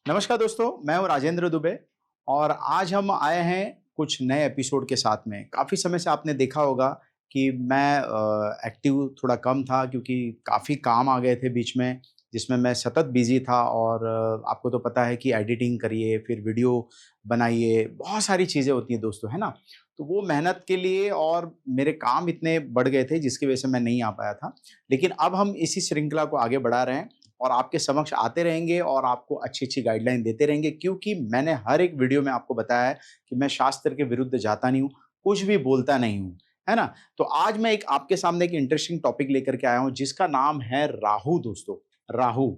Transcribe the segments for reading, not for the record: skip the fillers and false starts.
नमस्कार दोस्तों, मैं हूँ राजेंद्र दुबे और आज हम आए हैं कुछ नए एपिसोड के साथ में। काफ़ी समय से आपने देखा होगा कि मैं एक्टिव थोड़ा कम था क्योंकि काफ़ी काम आ गए थे बीच में, जिसमें मैं सतत बिज़ी था और आपको तो पता है कि एडिटिंग करिए, फिर वीडियो बनाइए, बहुत सारी चीज़ें होती हैं दोस्तों, है ना? तो वो मेहनत के लिए और मेरे काम इतने बढ़ गए थे जिसकी वजह से मैं नहीं आ पाया था। लेकिन अब हम इसी श्रृंखला को आगे बढ़ा रहे हैं और आपके समक्ष आते रहेंगे और आपको अच्छी-अच्छी गाइडलाइन देते रहेंगे क्योंकि मैंने हर एक वीडियो में आपको बताया है कि मैं शास्त्र के विरुद्ध जाता नहीं हूँ, कुछ भी बोलता नहीं हूँ, है ना? तो आज मैं एक आपके सामने एक इंटरेस्टिंग टॉपिक लेकर के आया हूँ जिसका नाम है राहु दोस्तों, राहु।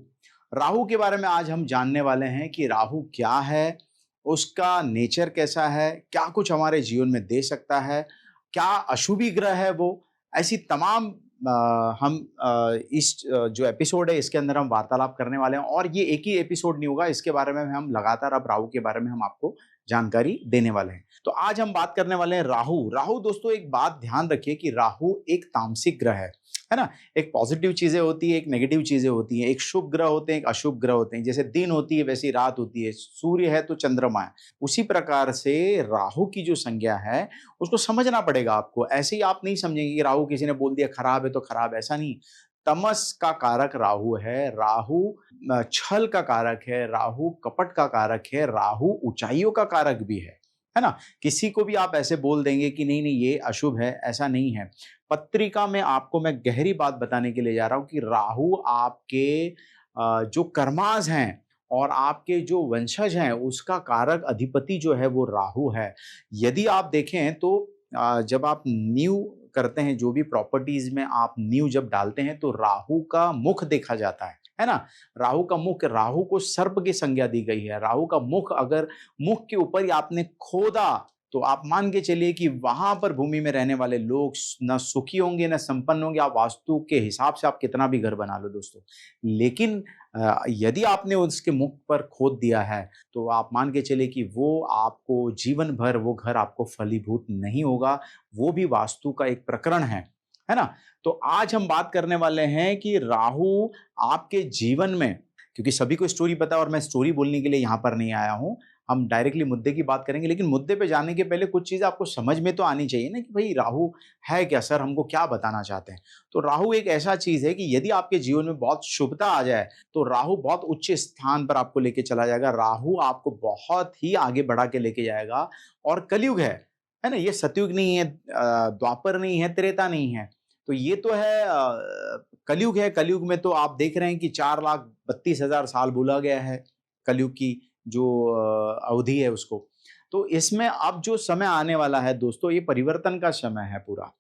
राहु के बारे में आज हम जानने वाले हैं कि राहु क्या है, उसका नेचर कैसा है, क्या कुछ हमारे जीवन में दे सकता है, क्या अशुभी ग्रह है वो? ऐसी तमाम हम इस जो एपिसोड है इसके अंदर हम वार्तालाप करने वाले हैं और ये एक ही एपिसोड नहीं होगा, इसके बारे में हम लगातार अब राहु के बारे में हम आपको जानकारी देने वाले हैं। तो आज हम बात करने वाले हैं राहु। राहु दोस्तों एक बात ध्यान रखिए कि राहु एक तामसिक ग्रह है ना? एक पॉजिटिव चीज़ें होती है, एक नेगेटिव चीज़ें होती हैं, एक शुभ ग्रह होते हैं, एक अशुभ ग्रह होते हैं। जैसे दिन होती है वैसी रात होती है, सूर्य है तो चंद्रमा है। उसी प्रकार से राहु की जो संज्ञा है उसको समझना पड़ेगा आपको। ऐसे ही आप नहीं समझेंगे कि राहु किसी ने बोल दिया खराब है तो खराब है, ऐसा नहीं। तमस का कारक राहु है, राहु छल का कारक है, राहु कपट का कारक है, राहु ऊँचाइयों का कारक भी है ना? किसी को भी आप ऐसे बोल देंगे कि नहीं-नहीं ये अशुभ है, ऐसा नहीं है। पत्रिका में आपको मैं गहरी बात बताने के लिए जा रहा हूँ कि राहु आपके जो कर्माज़ हैं और आपके जो वंशज हैं, उसका कारक अधिपति जो है वो राहु है। यदि आप देखें तो जब आप नींव करते हैं, जो भी प्रॉपर्टीज़ में आप नींव जब डालते हैं, तो राहु का मुख देखा जाता है ना? राहु का मुख, राहु को सर्प की संज्ञा दी गई है। राहु का मुख अगर मुख के ऊपर ही आपने खोदा, तो आप मान के चलिए कि वहाँ पर भूमि में रहने वाले लोग ना सुखी होंगे, ना संपन्न होंगे। आप वास्तु के हिसाब से आप कितना भी घर बना लो दोस्तों। लेकिन यदि आपने उसके मुख पर खोद दिया है, तो आप मान के चलिए कि वो आपको जीवन भर वो घर आपको फलीभूत नहीं होगा। वो भी वास्तु का एक प्रकरण है ना? तो आज हम बात करने वाले हैं कि राहु आपके जीवन में, क्योंकि सभी को स्टोरी पता है और मैं स्टोरी बोलने के लिए यहाँ पर नहीं आया हूँ। हम डायरेक्टली मुद्दे की बात करेंगे, लेकिन मुद्दे पे जाने के पहले कुछ चीज़ें आपको समझ में तो आनी चाहिए ना कि भई राहु है क्या? सर हमको क्या बताना चाहते हैं? तो राहु एक ऐसा चीज़ है कि यदि आपके जीवन में बहुत शुभता आ जाए, तो राहु बहुत उच्च स्थान पर आपको लेके चला जाएगा। राहु आपको बहुत ही आगे बढ़ा के लेके जाएगा और कलयुग है ना? ये सतयुग नहीं है, द्वापर नहीं है, त्रेता नहीं है। तो ये तो है कलयुग है। कलयुग में तो आप देख रहे हैं कि 4,32,000 साल बोला गया है, कलयुग की जो अवधि है उसको। तो इसमें अब जो समय आने वाला है दोस्तों, ये परिवर्तन का समय है पूरा।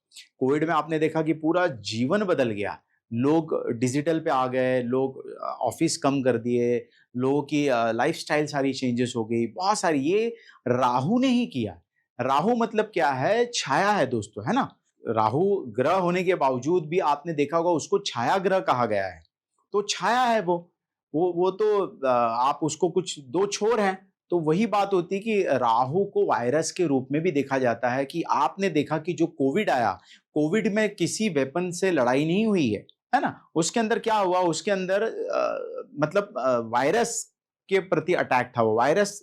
कोविड में आपने देखा कि पूरा जीवन बदल गया। लोग डिजिटल पे आ गए, लोग ऑफ़िस कम कर दिए, लोगों की लाइफ़स्टाइल सारी चेंजेस हो गई, बहुत सारी। ये राहु ने ही किया। राहु मतलब क्या है? छाया है दोस्तों, है ना? राहु ग्रह होने के बावजूद भी आपने देखा होगा उसको छाया ग्रह कहा गया है। तो छाया है वो। वो तो आप उसको कुछ दो छोर हैं। तो वही बात होती है कि राहु को वायरस के रूप में भी देखा जाता है कि आपने देखा कि जो कोविड आया, कोविड में किसी वेपन से लड़ाई नहीं हुई है ना? उसके अंदर क्या हुआ? उसके अंदर मतलब वायरस के प्रति अटैक था वो। वायरस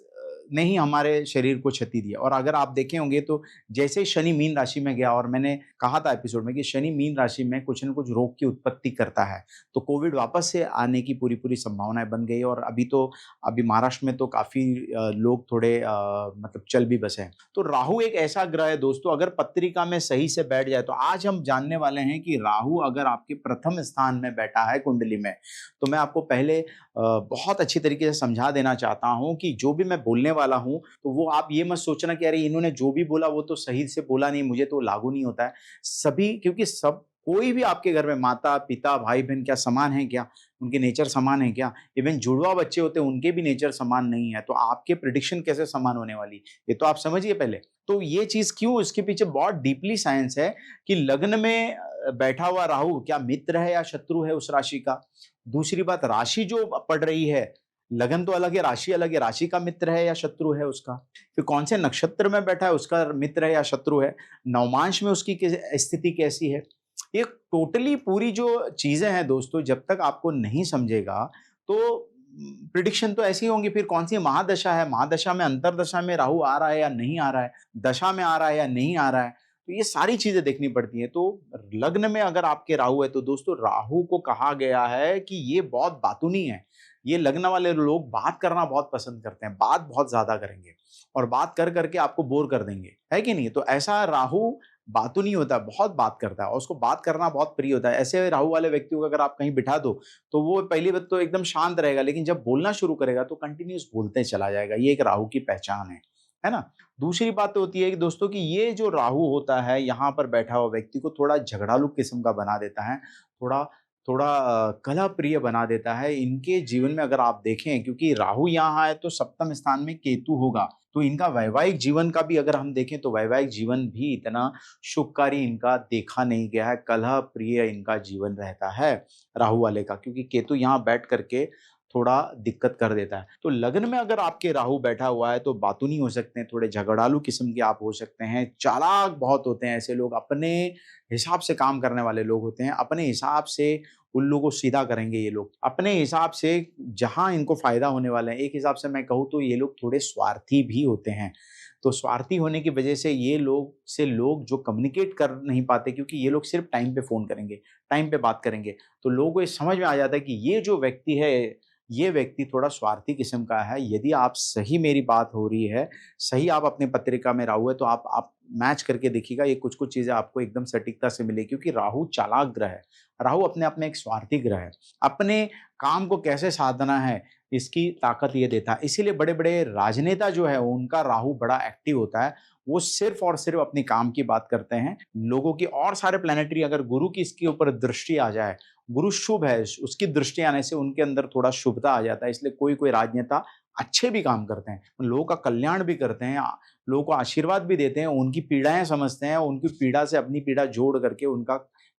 ने ही हमारे शरीर को क्षति दी और अगर आप देखे होंगे तो जैसे ही शनि मीन राशि में गया और मैंने कहा था एपिसोड में कि शनि मीन राशि में कुछ न कुछ रोग की उत्पत्ति करता है, तो कोविड वापस से आने की पूरी-पूरी संभावनाएँ बन गई और अभी महाराष्ट्र में तो काफ़ी लोग थोड़े मतलब चल भी बसे हैं। तो राहु एक ऐसा ग्रह है दोस्तों, अगर पत्रिका में सही से बैठ जाए, तो आज हम जानने वाले हैं कि राहु अगर आपके प्रथम स्थान में बैठा है कुंडली में, तो मैं आपको पहले बहुत अच्छी तरीके से समझा देना चाहता हूँ कि जो भी मैं बोलने वाला हूँ, तो वो आप ये मत सोचना कि अरे इन्होंने जो भी बोला वो तो सही से बोला नहीं, मुझे तो लागू नहीं होता है। सभी, क्योंकि सब कोई भी आपके घर में माता-पिता, भाई-बहन क्या समान हैं क्या? उनके नेचर समान है क्या? इवन जुड़वा बच्चे होते हैं, उनके भी नेचर समान नहीं है, तो आपके प्रेडिक्शन कैसे समान होने वाली? ये तो आप समझिए पहले। तो ये चीज़ क्यों, इसके पीछे बहुत डीपली साइंस है कि लग्न में बैठा हुआ राहु क्या मित्र है या शत्रु है उस राशि का? दूसरी बात, राशि जो पड़ रही है, लगन तो अलग है, राशि का मित्र है या शत्रु है उसका? फिर कौन से नक्षत्र में बैठा है, उसका मित्र है या शत्रु है? नवमांश में उसकी स्थिति कैसी है? ये टोटली पूरी जो चीज़ें हैं दोस्तों, जब तक आपको नहीं समझेगा, तो प्रिडिक्शन तो ऐसी होंगी, फिर कौन सी महादशा है, महादशा में अंतरदशा में राहु आ रहा है या नहीं आ रहा है, दशा में आ रहा है या नहीं आ रहा है, तो ये सारी चीजें देखनी पड़ती हैं। तो लग्न में अगर आपके राहु है तो दोस्तों राहु को कहा गया है कि ये बहुत बातूनी है। ये लग्न वाले लोग बात करना बहुत पसंद करते हैं, बात बहुत ज्यादा करेंगे और बात कर करके आपको बोर कर देंगे, है कि नहीं? तो ऐसा राहु बातूनी होता है, बहुत बात करता है और उसको बात करना बहुत प्रिय होता है। ऐसे राहु वाले व्यक्ति को अगर आप कहीं बिठा दो तो वो पहली बात तो एकदम शांत रहेगा, लेकिन जब बोलना शुरू करेगा तो कंटिन्यूअस बोलते चला जाएगा। ये एक राहु की पहचान है ना? दूसरी बात तो होती है कि दोस्तों कि ये जो राहु होता है यहाँ पर बैठा हुआ व्यक्ति को थोड़ा झगड़ालू किस्म का बना देता है, थोड़ा थोड़ा कलह प्रिय बना देता है। इनके जीवन में अगर आप देखें, क्योंकि राहु यहाँ है तो सप्तम स्थान में केतु होगा, तो इनका वैवाहिक जीवन का भी अगर हम देखें तो वैवाहिक जीवन भी इतना शुभकारी इनका देखा नहीं गया है। कलह प्रिय इनका जीवन रहता है राहु वाले का, क्योंकि केतु यहाँ बैठ करके थोड़ा दिक्कत कर देता है। तो लग्न में अगर आपके राहु बैठा हुआ है तो बातूनी हो सकते हैं, थोड़े झगड़ालू किस्म के आप हो सकते हैं, चालाक बहुत होते हैं ऐसे लोग, अपने हिसाब से काम करने वाले लोग होते हैं, अपने हिसाब से उल्लू को सीधा करेंगे ये लोग, अपने हिसाब से जहाँ इनको फायदा होने वाला है। एक हिसाब से मैं कहूँ तो ये लोग थोड़े स्वार्थी भी होते हैं। तो स्वार्थी होने की वजह से ये लोग जो कम्युनिकेट कर नहीं पाते, क्योंकि ये लोग सिर्फ टाइम पे फ़ोन करेंगे, टाइम पे बात करेंगे, तो लोगों को ये समझ में आ जाता है कि ये जो व्यक्ति है, ये व्यक्ति थोड़ा स्वार्थी किस्म का है। यदि आप सही, मेरी बात हो रही है, सही आप अपने पत्रिका में राहु है तो आप मैच करके देखिएगा, ये कुछ-कुछ चीज़ें आपको एकदम सटीकता से मिलेगी, क्योंकि राहु चालाक ग्रह है। राहु अपने आप में एक स्वार्थी ग्रह है। अपने काम को कैसे साधना है, इसकी ताकत ये देता है। इसीलिए बड़े-बड़े राजनेता जो है उनका राहु बड़ा एक्टिव होता है। वो सिर्फ़ और सिर्फ़ अपने काम की बात करते हैं। लोगों की और सारे प्लैनेटरी, अगर गुरु की इसके ऊपर दृष्टि आ जाए, गुरु शुभ है, उसकी दृष्टि आने से उनके अंदर थोड़ा शुभता आ जाता है। इसलिए कोई-कोई राजनेता अच्छे भी काम करते हैं, लोगों का कल्याण भी करते हैं, लोगों को आशीर्वाद भी देते हैं, उनकी पीड़ाएँ समझते हैं, उनकी पीड़ा से अपनी पीड़ा जोड़ करके उनका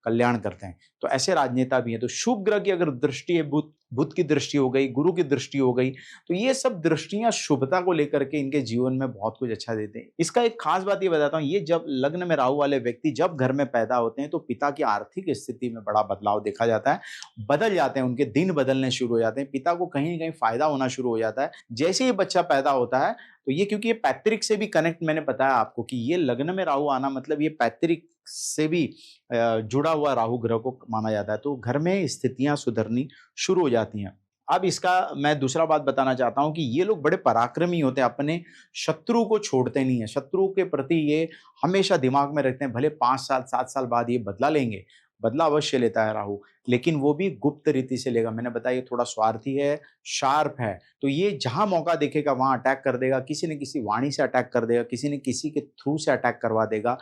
कल्याण करते हैं। तो ऐसे राजनेता भी हैं। तो शुभ ग्रह की अगर दृष्टि है, बुध बुध की दृष्टि हो गई, गुरु की दृष्टि हो गई, तो ये सब दृष्टियाँ शुभता को लेकर के इनके जीवन में बहुत कुछ अच्छा देते हैं। इसका एक खास बात ये बताता हूँ, ये जब लग्न में राहु वाले व्यक्ति जब घर में पैदा होते हैं तो पिता की आर्थिक स्थिति में बड़ा बदलाव देखा जाता है। बदल जाते हैं, उनके दिन बदलने शुरू हो जाते हैं, पिता को कहीं न कहीं फ़ायदा होना शुरू हो जाता है। जैसे ही बच्चा पैदा होता है, तो ये, क्योंकि ये पैतृक से भी कनेक्ट, मैंने बताया आपको कि ये लग्न में राहु आना मतलब ये पैतृक से भी जुड़ा हुआ राहु ग्रह को माना जाता है। तो घर में स्थितियाँ सुधरनी शुरू हो जाती हैं। अब इसका मैं दूसरा बात बताना चाहता हूँ कि ये लोग बड़े पराक्रमी होते हैं, अपने शत्रु को छोड़ते नहीं हैं। शत्रु के प्रति ये हमेशा दिमाग में रखते हैं, भले 5 साल, 7 साल बाद ये बदला लेंगे, बदला अवश्य लेता है राहु, लेकिन वो भी गुप्त रीति से लेगा। मैंने बताया ये थोड़ा स्वार्थी है, शार्प है, तो ये जहाँ मौका देखेगा वहाँ अटैक कर देगा, किसी न किसी वाणी से अटैक कर देगा, किसी न किसी के थ्रू से अटैक करवा देगा।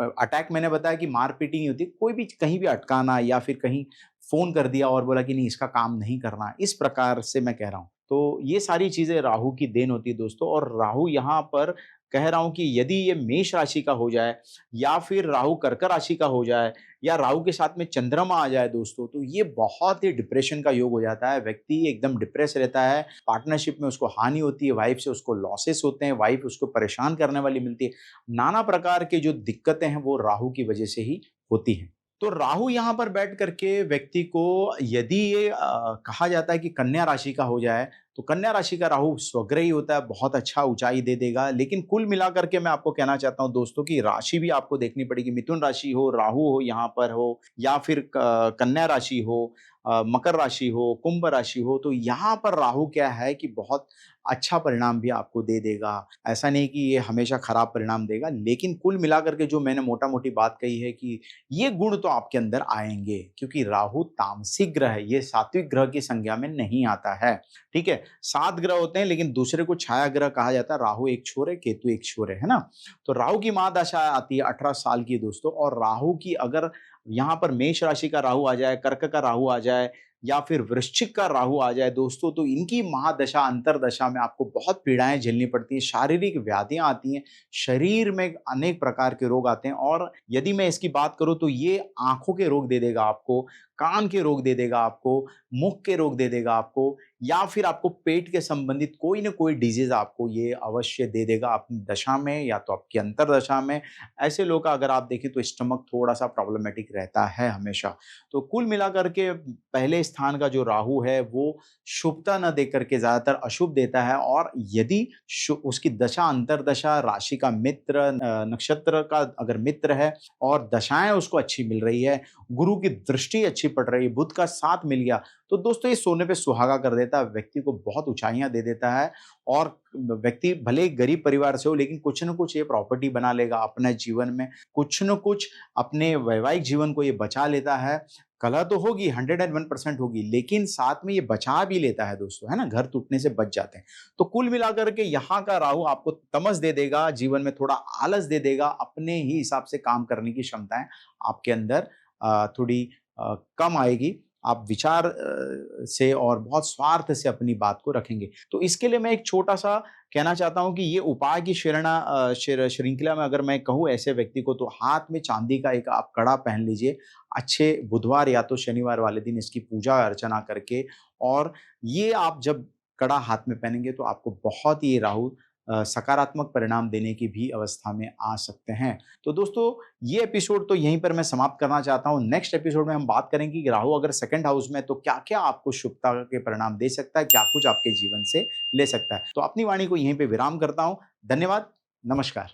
अटैक मैंने बताया कि मार-पीटी नहीं होती, कोई भी कहीं भी अटकाना या फिर कहीं फ़ोन कर दिया और बोला कि नहीं इसका काम नहीं करना, इस प्रकार से मैं कह रहा हूँ। तो ये सारी चीज़ें राहु की देन होती है दोस्तों, और राहु यहाँ पर कह रहा हूँ कि यदि ये मेष राशि का हो जाए या फिर राहु कर्क राशि का हो जाए या राहु के साथ में चंद्रमा आ जाए दोस्तों, तो ये बहुत ही डिप्रेशन का योग हो जाता है। व्यक्ति एकदम डिप्रेस रहता है, पार्टनरशिप में उसको हानि होती है, वाइफ से उसको लॉसेस होते हैं, वाइफ उसको परेशान करने वाली मिलती है। नाना प्रकार की जो दिक्कतें हैं वो राहु की वजह से ही होती हैं। तो राहु यहाँ पर बैठ करके व्यक्ति को, यदि ये कहा जाता है कि कन्या राशि का हो जाए, तो कन्या राशि का राहु स्वग्रही होता है, बहुत अच्छा ऊँचाई दे देगा। लेकिन कुल मिलाकर के मैं आपको कहना चाहता हूँ दोस्तों कि राशि भी आपको देखनी पड़ेगी। मिथुन राशि हो, राहु हो यहाँ पर हो, या फिर क कन्या राशि हो, मकर राशि हो, कुंभ राशि हो, तो यहाँ पर राहु क्या है कि बहुत अच्छा परिणाम भी आपको दे देगा। ऐसा नहीं कि ये हमेशा खराब परिणाम देगा, लेकिन कुल मिलाकर के जो मैंने मोटा-मोटी बात कही है कि ये गुण तो आपके अंदर आएँगे, क्योंकि राहु तामसिक ग्रह है, ये सात्विक ग्रह की संज्ञा में नहीं आता है। ठीक है? 7 ग्रह होते हैं, लेकिन दूसरे को छाया ग्रह कहा जाता है। राहु एक छोर है, केतु एक छोर है ना? तो राहु की महादशा आती है 18 साल की दोस्तों, और राहु की अगर यहाँ पर मेष राशि का राहु आ जाए, कर्क का राहु आ जाए या फिर वृश्चिक का राहु आ जाए दोस्तों, तो इनकी महादशा, अंतरदशा में आपको बहुत पीड़ाएँ झेलनी पड़ती हैं, शारीरिक व्याधियाँ आती हैं, शरीर में अनेक प्रकार के रोग आते हैं, और यदि मैं इसकी बात करूँ तो ये आँखों के रोग दे देगा आपको, कान के रोग दे देगा आपको, मुख के रोग दे देगा आपको, या फिर आपको पेट के संबंधित कोई न कोई डिज़ीज़ आपको ये अवश्य दे देगा अपनी दशा में या तो आपकी अंतर्दशा में। ऐसे लोग का अगर आप देखें तो स्टमक थोड़ा-सा प्रॉब्लमैटिक रहता है हमेशा। तो कुल मिलाकर के पहले स्थान का जो राहु है वो शुभता न देकर के ज़्यादातर अशुभ देता है, और यदि उसकी दशा अंतर्दशा राशि का मित्र नक्षत्र का अगर मित्र है और दशाएँ उसको अच्छी मिल रही है, गुरु की दृष्टि अच्छी पड़ रही है, बुध का साथ मिल गया, तो दोस्तों ये सोने पे सुहागा कर देता है, व्यक्ति को बहुत ऊँचाइयाँ दे देता है, और व्यक्ति भले ही गरीब परिवार से हो लेकिन कुछ न कुछ ये प्रॉपर्टी बना लेगा अपने जीवन में, कुछ न कुछ अपने वैवाहिक जीवन को ये बचा लेता है। कलह तो होगी, 101% होगी, लेकिन साथ में ये बचा भी लेता है दोस्तों, है ना? घर टूटने से बच जाते हैं। तो कुल मिलाकर के यहाँ का राहु आपको तमस दे देगा, जीवन में थोड़ा आलस दे देगा, अपने ही हिसाब से काम करने की क्षमताएँ आपके अंदर थोड़ी कम आएगी। आप विचार से और बहुत स्वार्थ से अपनी बात को रखेंगे। तो इसके लिए मैं एक छोटा-सा कहना चाहता हूँ कि ये उपाय की श्रृंखला में अगर मैं कहूँ ऐसे व्यक्ति को, तो हाथ में चांदी का एक आप कड़ा पहन लीजिए। अच्छे बुधवार या तो शनिवार वाले दिन इसकी पूजा अर्चना करके, और ये आप जब कड़ा हाथ में पहनेंगे तो आपको बहुत ही राहु सकारात्मक परिणाम देने की भी अवस्था में आ सकते हैं। तो दोस्तों ये एपिसोड तो यहीं पर मैं समाप्त करना चाहता हूँ। नेक्स्ट एपिसोड में हम बात करेंगे कि राहु अगर सेकंड हाउस में है तो क्या-क्या आपको शुभता के परिणाम दे सकता है, क्या कुछ आपके जीवन से ले सकता है। तो अपनी वाणी को यहीं पे विराम करता हूँ। धन्यवाद, नमस्कार।